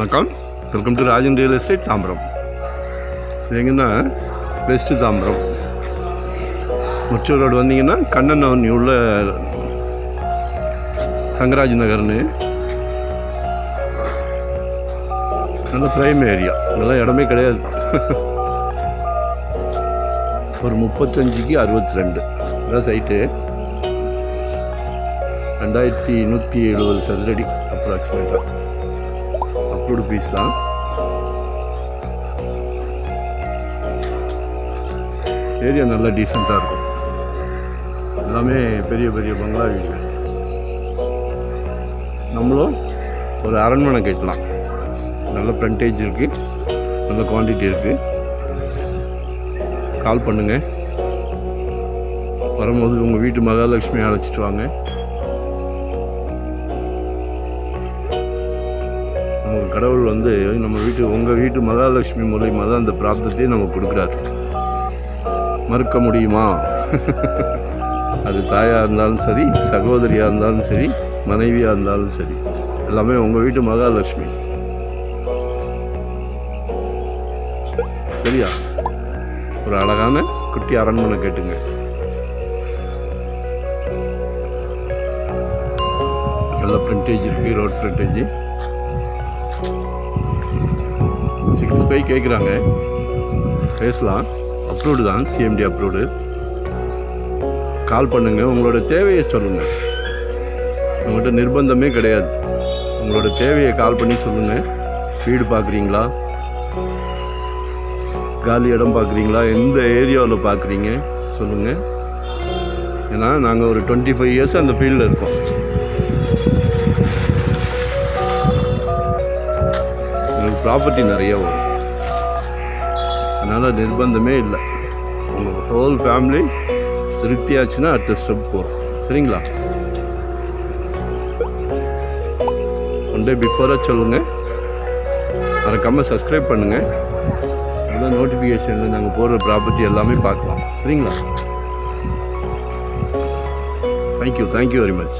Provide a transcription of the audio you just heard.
வணக்கம், welcome to Rajan real estate Tambaram. இது எங்கன்னா வெஸ்ட்டு தாம்பரம் முச்சூர் ரோடு வந்தீங்கன்னா கண்ணன் அவனி உள்ள தங்கராஜ் நகர்னு நல்ல ப்ரைம் ஏரியா. நல்லா இடமே கிடையாது. ஒரு 35க்கு 62 அதான் சைட்டு. 2170 சதுரடி அப்ராக்சிமேட்டாக. அப்ரூவ்டு பீஸ் தான். ஏரியா நல்லா டீசெண்டாக இருக்கும். எல்லாமே பெரிய பெரிய பங்களா வீடுகள். நம்மளும் ஒரு அரண்மனை கட்டலாம். நல்ல ஃப்ரண்டேஜ் இருக்குது, நல்ல குவான்டிட்டி இருக்குது. கால் பண்ணுங்கள். வரும்போது உங்கள் வீட்டு மகாலட்சுமி அழைச்சிட்டு வாங்க. நமக்கு கடவுள் உங்கள் வீட்டு மகாலட்சுமி மூலியமாக தான் அந்த பிராப்தத்தையும் நமக்கு கொடுக்குறாரு. மறுக்க முடியுமா? அது தாயாக இருந்தாலும் சரி, சகோதரியாக இருந்தாலும் சரி, மனைவியாக இருந்தாலும் சரி, எல்லாமே உங்கள் வீட்டு மகாலட்சுமி. சரியா? ஒரு அழகான குட்டி அரண்மனை கேட்டுங்க. நல்ல ஃப்ரண்டேஜ் இருக்குது, ரோட் ஃப்ரண்டேஜ். 65 கேட்குறாங்க. பேசலாம். அப்ரூவ்டு தான், சிஎம்டி அப்ரூவ்டு. கால் பண்ணுங்கள். உங்களோட தேவையை சொல்லுங்கள். உங்கள்கிட்ட நிர்பந்தமே கிடையாது. உங்களோட தேவையை கால் பண்ணி சொல்லுங்கள். வீடு பார்க்குறீங்களா, காலி இடம் பார்க்குறீங்களா, எந்த ஏரியாவில் பார்க்குறீங்க சொல்லுங்கள். ஏன்னா நாங்கள் ஒரு 25 இயர்ஸ் அந்த ஃபீல்டில் இருக்கோம். உங்களுக்கு ப்ராப்பர்ட்டி நிறைய வரும். அதனால் நிர்பந்தமே இல்லை. உங்கள் ஹோல் ஃபேமிலி திருப்தியாச்சுன்னா அடுத்த ஸ்டெப் போகிறோம். சரிங்களா? ஒன் டே பிஃபோராக சொல்லுங்கள். மறக்காமல் சப்ஸ்கிரைப் பண்ணுங்கள். அதான் நோட்டிஃபிகேஷனில் நாங்கள் போடுற ப்ராப்பர்ட்டி எல்லாமே பார்க்கலாம். சரிங்களா? Thank you very much.